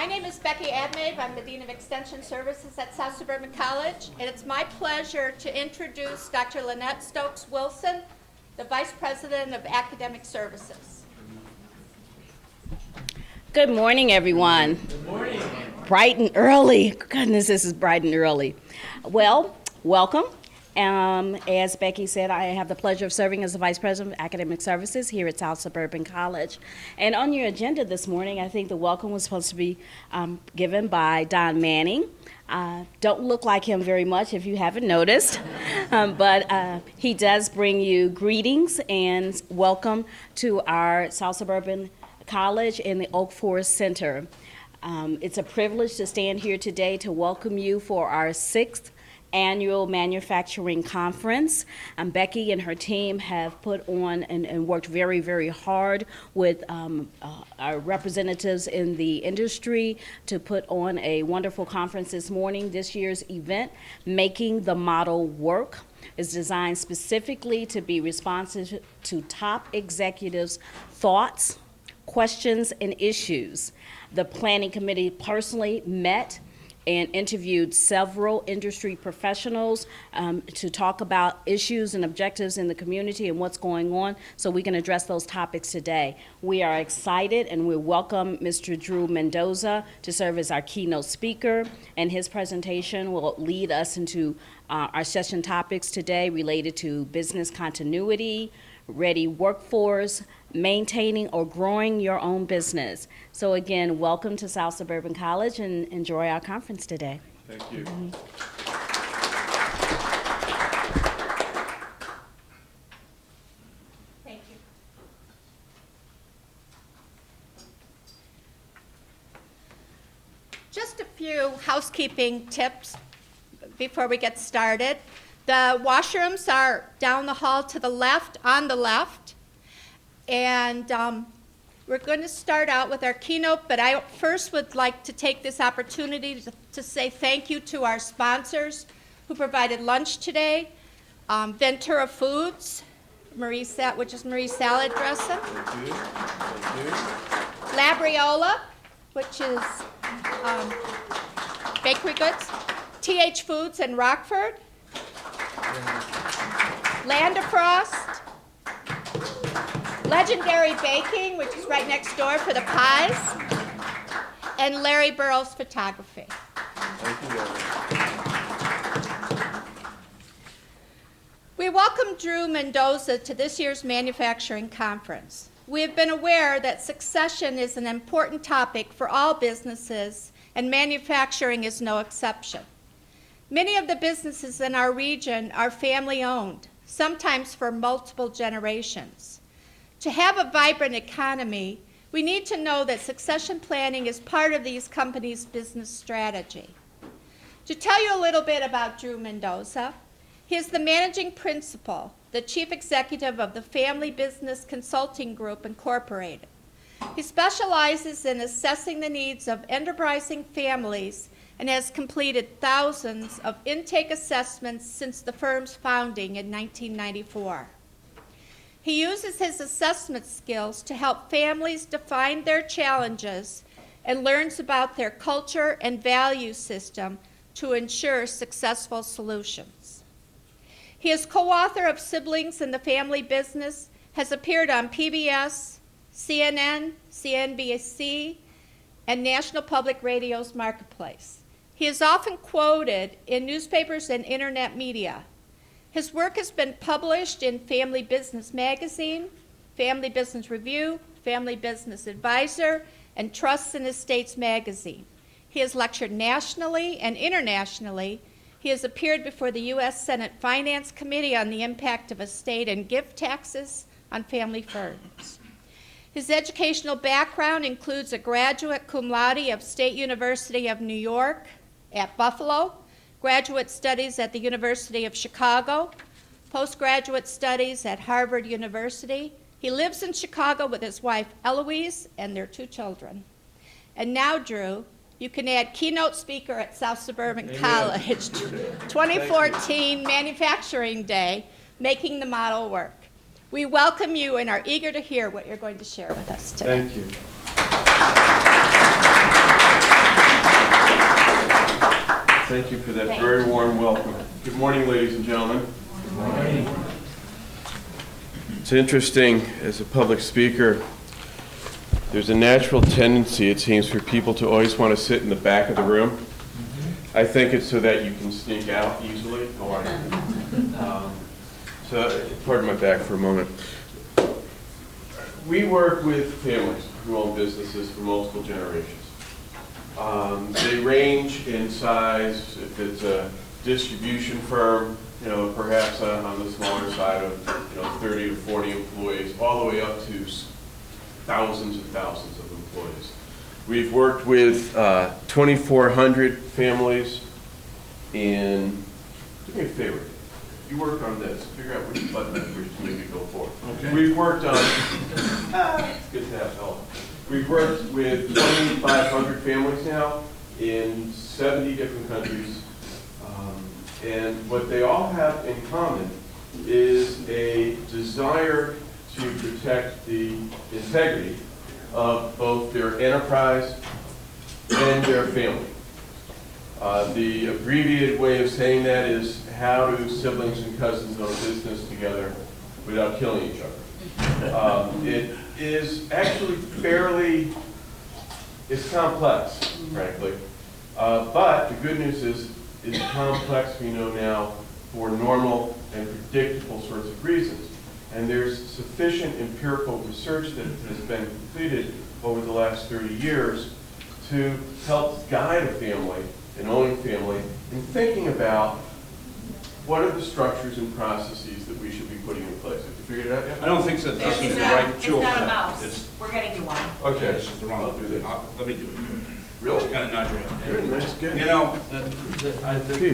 My name is Becky Admave. I'm the Dean of Extension Services at South Suburban College, and it's my pleasure to introduce Dr. Lynette Stokes-Wilson, the Vice President of Academic Services. Good morning, everyone. Good morning. Bright and early. Goodness, this is bright and early. Well, welcome. As Becky said, I have the pleasure of serving as the Vice President of Academic Services here at South Suburban College. And on your agenda this morning, I think the welcome was supposed to be given by Don Manning. Don't look like him very much if you haven't noticed, but he does bring you greetings and welcome to our South Suburban College in the Oak Forest Center. It's a privilege to stand here today to welcome you for our 6th annual manufacturing conference. Becky and her team have put on and worked very, very hard with our representatives in the industry to put on a wonderful conference this morning. This year's event, Making the Model Work, is designed specifically to be responsive to top executives' thoughts, questions, and issues. The planning committee personally met and interviewed several industry professionals to talk about issues and objectives in the community and what's going on, so we can address those topics today. We are excited, and we welcome Mr. Drew Mendoza to serve as our keynote speaker, and his presentation will lead us into our session topics today related to business continuity, ready workforce, maintaining or growing your own business. So again, welcome to South Suburban College and enjoy our conference today. Thank you. Thank you. Just a few housekeeping tips before we get started. The washrooms are down the hall to the left, on the left. And we're going to start out with our keynote, but I first would like to take this opportunity to say thank you to our sponsors who provided lunch today. Ventura Foods, which is Marie salad dressing. Thank you. Thank you. Labriola, which is bakery goods. TH Foods in Rockford. Land of Frost. Legendary Baking, which is right next door for the pies, and Larry Burrows Photography. Thank you, Larry. We welcome Drew Mendoza to this year's manufacturing conference. We have been aware that succession is an important topic for all businesses, and manufacturing is no exception. Many of the businesses in our region are family-owned, sometimes for multiple generations. To have a vibrant economy, we need to know that succession planning is part of these companies' business strategy. To tell you a little bit about Drew Mendoza, he is the managing principal, the chief executive of the Family Business Consulting Group, Incorporated. He specializes in assessing the needs of enterprising families and has completed thousands of intake assessments since the firm's founding in 1994. He uses his assessment skills to help families define their challenges and learns about their culture and value system to ensure successful solutions. He is co-author of Siblings in the Family Business, has appeared on PBS, CNN, CNBC, and National Public Radio's Marketplace. He is often quoted in newspapers and internet media. His work has been published in Family Business Magazine, Family Business Review, Family Business Advisor, and Trusts and Estates Magazine. He has lectured nationally and internationally. He has appeared before the U.S. Senate Finance Committee on the impact of estate and gift taxes on family firms. His educational background includes a graduate cum laude of State University of New York at Buffalo, graduate studies at the University of Chicago, postgraduate studies at Harvard University. He lives in Chicago with his wife Eloise and their 2 children. And now, Drew, you can add keynote speaker at South Suburban Amen. College 2014 Manufacturing Day, Making the Model Work. We welcome you and are eager to hear what you're going to share with us today. Thank you. Thank you for that very warm welcome. Good morning, ladies and gentlemen. Good morning. It's interesting, as a public speaker, there's a natural tendency, it seems, for people to always want to sit in the back of the room. I think it's so that you can sneak out easily. Go on. So, pardon my back for a moment. We work with families who own businesses for multiple generations. They range in size. If it's a distribution firm, perhaps on the smaller side of 30 to 40 employees, all the way up to thousands and thousands of employees. We've worked with 2,400 families in. Do me a favor. You work on this. Figure out which button to make it go forward. Okay. We've worked on. It's good to have help. We've worked with 2,500 families now in 70 different countries. And what they all have in common is a desire to protect the integrity of both their enterprise and their family. The abbreviated way of saying that is, how do siblings and cousins own business together without killing each other? It is actually it's complex, frankly. But the good news is, it's complex, we know now, for normal and predictable sorts of reasons. And there's sufficient empirical research that has been completed over the last 30 years to help guide a family, an owning family, in thinking about what are the structures and processes that we should be putting in place. Have you figured it out yet? I don't think so. This is the right tool. It's not a mouse. We're getting you one. Okay. This is the wrong. I'll do that. Let me do it. Really? Kind of nod your head. Good, nice, good.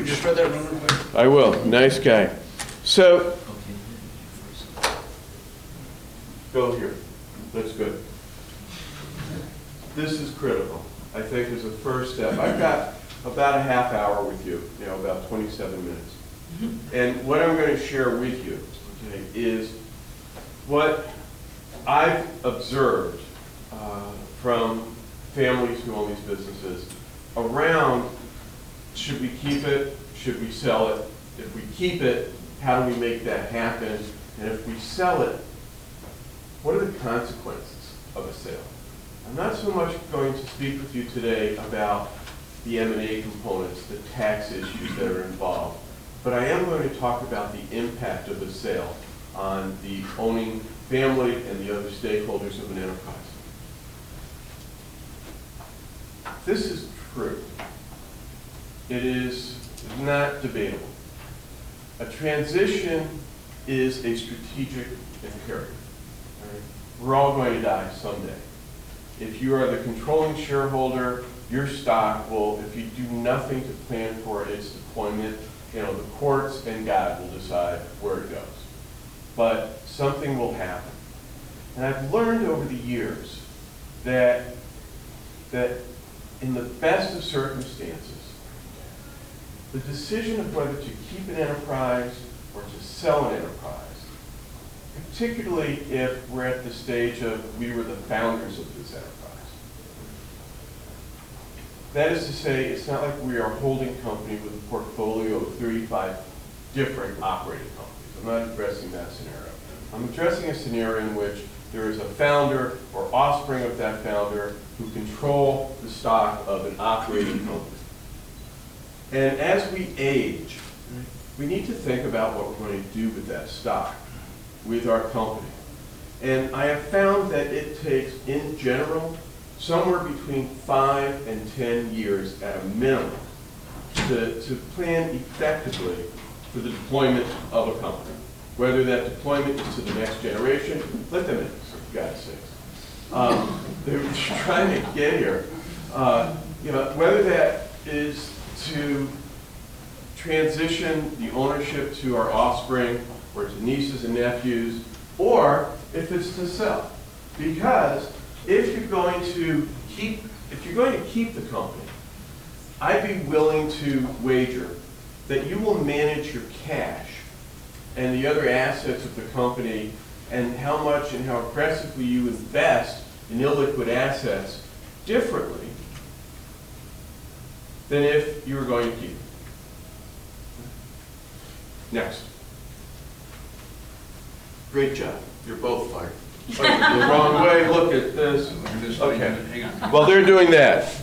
Just read that real quick. I will. Nice guy. So, go here. That's good. This is critical, I think, as a first step. I've got about a half hour with you, about 27 minutes. And what I'm going to share with you, okay, is what I've observed from families who own these businesses around, should we keep it, should we sell it? If we keep it, how do we make that happen? And if we sell it, what are the consequences of a sale? I'm not so much going to speak with you today about the M&A components, the tax issues that are involved, but I am going to talk about the impact of a sale on the owning family and the other stakeholders of an enterprise. This is true. It is not debatable. A transition is a strategic imperative. Right? We're all going to die someday. If you are the controlling shareholder, your stock will, if you do nothing to plan for its deployment, the courts and God will decide where it goes. But something will happen. And I've learned over the years that in the best of circumstances, the decision of whether to keep an enterprise or to sell an enterprise, particularly if we're at the stage of we were the founders of this enterprise. That is to say, it's not like we are a holding company with a portfolio of 35 different operating companies. I'm not addressing that scenario. I'm addressing a scenario in which there is a founder or offspring of that founder who control the stock of an operating company. And as we age, we need to think about what we're going to do with that stock, with our company. And I have found that it takes, in general, somewhere between 5 and 10 years at a minimum to plan effectively for the deployment of a company. Whether that deployment is to the next generation, let them in, for God's sakes. They're trying to get here. Whether that is to transition the ownership to our offspring or to nieces and nephews, or if it's to sell. Because if you're going to keep the company, I'd be willing to wager that you will manage your cash and the other assets of the company and how much and how aggressively you invest in illiquid assets differently than if you were going to keep it. Next. Great job. You're both fired. The wrong way, look at this. Okay. Hang on. Well, they're doing that.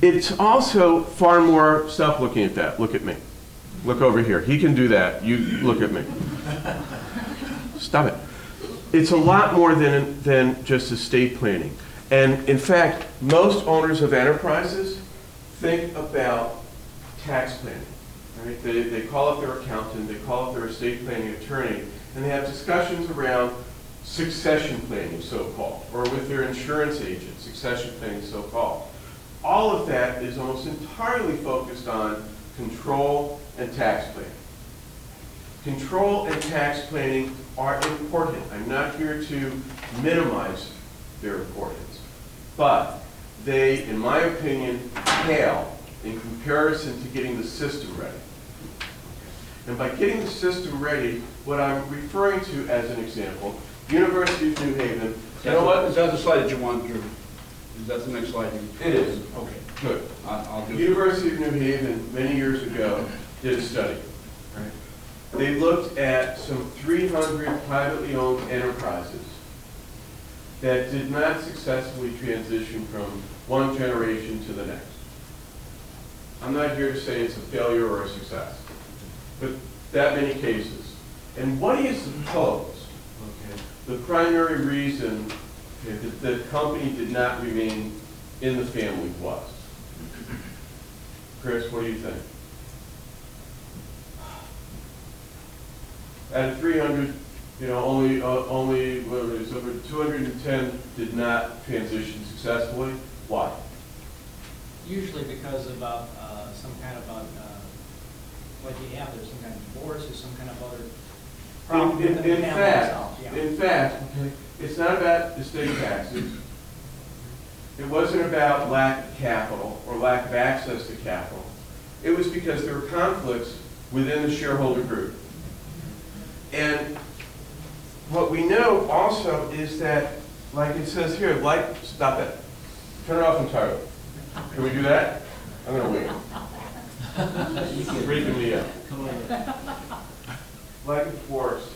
It's also far more, stop looking at that, look at me. Look over here. He can do that. You look at me. Stop it. It's a lot more than just estate planning. And in fact, most owners of enterprises think about tax planning. Right? They call up their accountant, they call up their estate planning attorney, and they have discussions around succession planning, so-called, or with their insurance agent, succession planning, so-called. All of that is almost entirely focused on control and tax planning. Control and tax planning are important. I'm not here to minimize their importance, but they, in my opinion, pale in comparison to getting the system ready. And by getting the system ready, what I'm referring to as an example, University of New Haven, you know what? Is that the slide that you want, Drew? Is that the next slide? It is. Okay. Good. I'll do it. University of New Haven, many years ago, did a study. Right? They looked at some 300 privately owned enterprises that did not successfully transition from one generation to the next. I'm not here to say it's a failure or a success, but that many cases. And what do you suppose, okay, the primary reason, okay, that the company did not remain in the family was? Chris, what do you think? Out of 300, you know, only what is over 210 did not transition successfully. Why? Usually because of some kind of, what do you have, there's some kind of divorce or some kind of other problem within the family itself. Yeah. In fact, okay, it's not about estate taxes. It wasn't about lack of capital or lack of access to capital. It was because there were conflicts within the shareholder group. And what we know also is that, like it says here, stop that. Turn it off entirely. Can we do that? I'm going to wait. You're freaking me out. Like a divorce,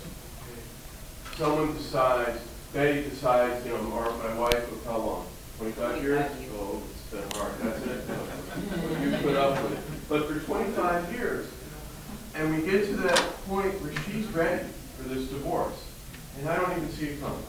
someone decides, Betty decides, you know, or my wife, for how long? 25 years? Oh, it's been hard. That's it. You put up with it. But for 25 years, and we get to that point where she's ready for this divorce, and I don't even see it coming.